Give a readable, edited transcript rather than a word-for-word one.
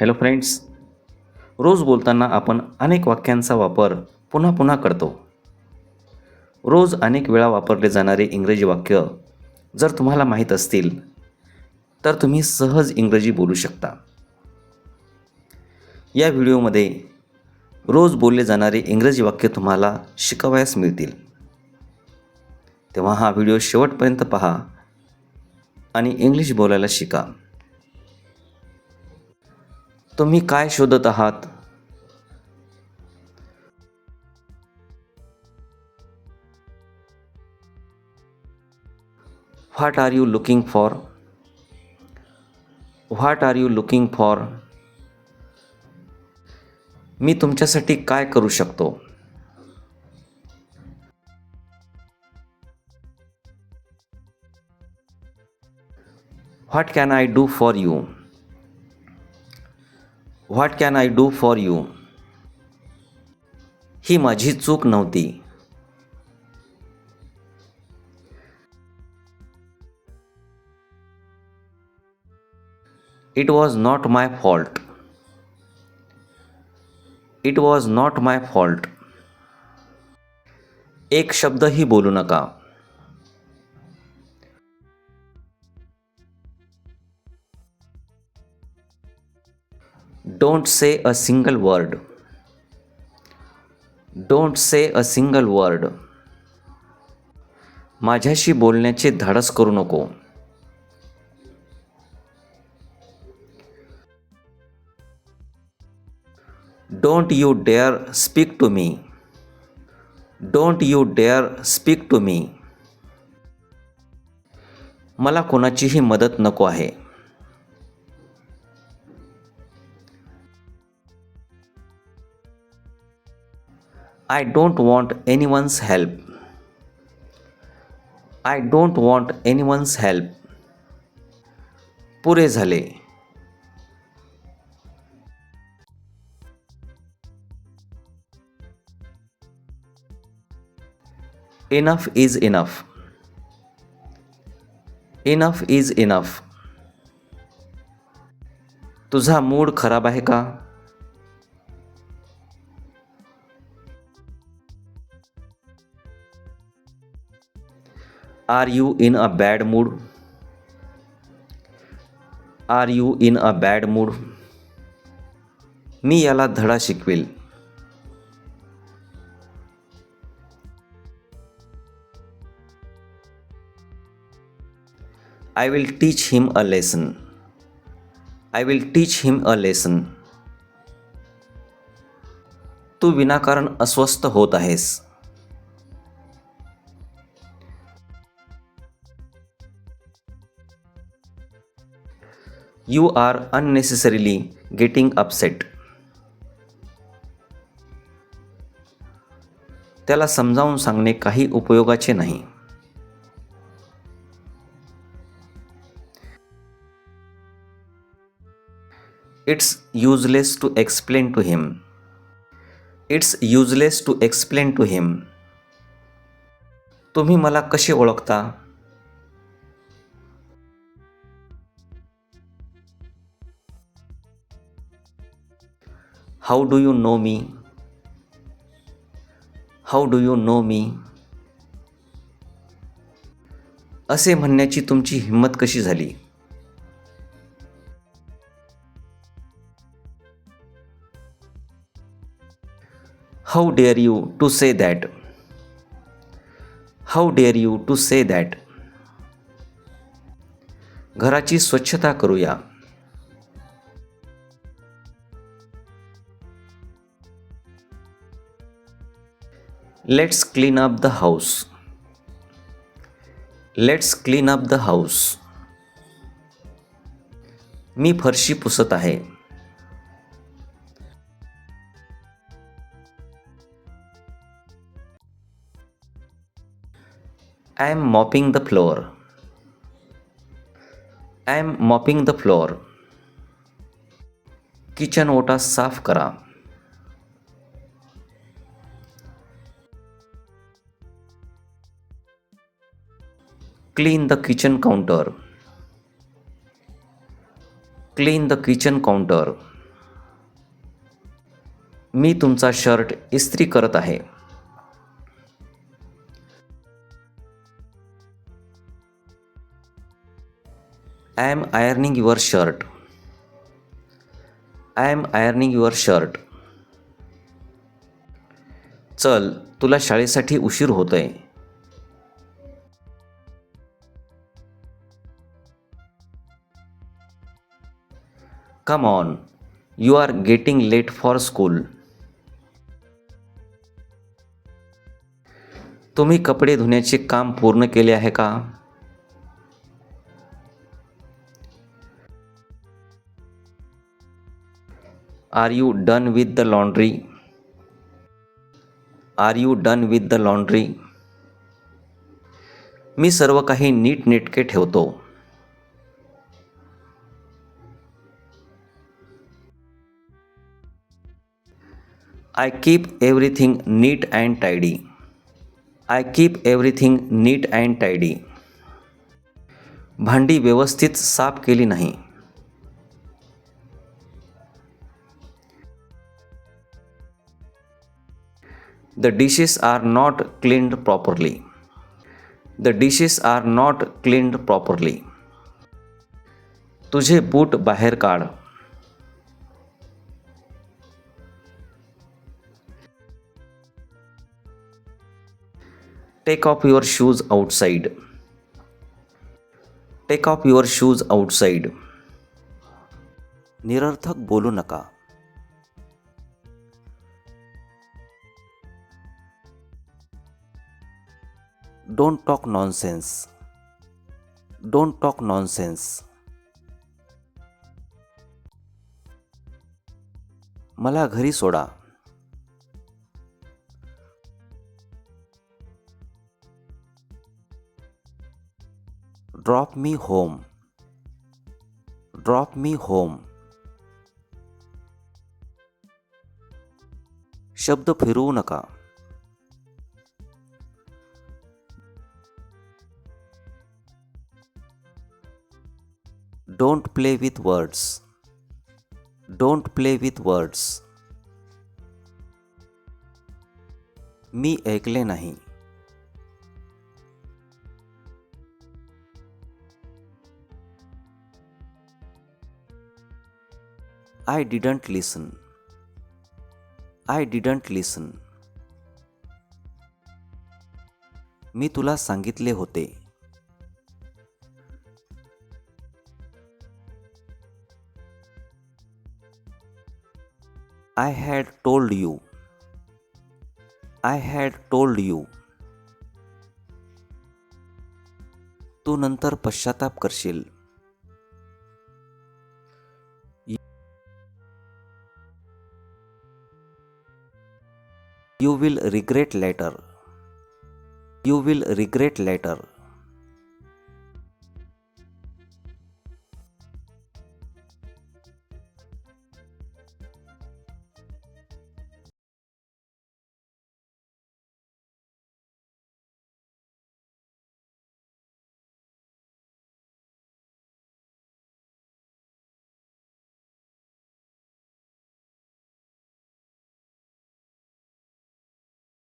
Hello friends. रोज बोलताना आपण अनेक वाक्यांचा वापर पुन्हा पुन्हा करतो. रोज अनेक वेळा वापरले जाणारे इंग्रजी वाक्य जर तुम्हाला माहीत असतील तर तुम्ही सहज इंग्रजी बोलू शकता. या व्हिडिओमध्ये रोज बोलले जाणारे इंग्रजी वाक्य तुम्हाला शिकावयास मिळतील. तेव्हा हा व्हिडिओ शेवटपर्यंत पहा आणि इंग्लिश बोलायला शिका. तुम्ही काय शोधत आहात? What are you looking for? What are you looking for? मी तुमच्यासाठी काय करू शकतो? What can I do for you? What can I do for you? ही माझी चूक नव्हती. It was not my fault. It was not my fault. एक शब्दही बोलू नका. Don't say a single word. Don't say a single word. माझ्याशी बोलण्याचे धाडस करू नको. Don't you dare speak to me. Don't you dare speak to me. मला कोणाचीही मदत नको आहे. I don't want anyone's help. I don't want anyone's help. पुरे झाले. Enough is enough. Enough is enough. तुझा मूड खराब आहे का? Are you in a bad mood? Are you in a bad mood. मी याला धडा शिकवेल. I will teach him a lesson. I will teach him a lesson. तू विनाकारण अस्वस्थ होत आहेस. You are unnecessarily getting upset. त्याला समजावून सांगणे काही उपयोगाचे नाही. It's useless to explain to him. It's useless to explain to him. तुम्ही मला कसे ओळखता? How do you know me? How do you know me. असे म्हणण्याची तुमची हिंमत कशी झाली? How dare you to say that. How dare you to say that. घराची स्वच्छता करूया. Let's clean up the house. Let's clean up the house. मी फरशी पुसत आहे. I am mopping the floor. I am mopping the floor. Kitchen ओटा साफ करा. Clean the kitchen counter. Clean the kitchen counter. मी तुमचा शर्ट इस्त्री करत आहे. I am ironing your shirt. I am ironing your shirt. चल, तुला शाळेसाठी उशीर होतोय. Come on, you are getting late for school. तुम्ही कपडे धुण्याचे काम पूर्ण केले आहे का? Are you done with the laundry. Are you done with the laundry. मी सर्व काही नीटनेटके ठेवतो. I keep everything neat and tidy. I keep everything neat and tidy. भांडी व्यवस्थित साफ केली नाही. The dishes are not cleaned properly. The dishes are not cleaned properly. तुझे बूट बाहेर काढ. Take off your shoes outside. Take off your shoes outside. निरर्थक बोलू नका. Don't talk nonsense. Don't talk nonsense. मला घरी सोडा. Drop me home. Drop me home. शब्द फिरवू नका. Don't play with words. Don't play with words. मी ऐकले नाही. I didn't listen. I didn't listen. मी तुला सांगितले होते. I had told you. I had told you. तू नंतर पश्चाताप करशील. You will regret later. You will regret later.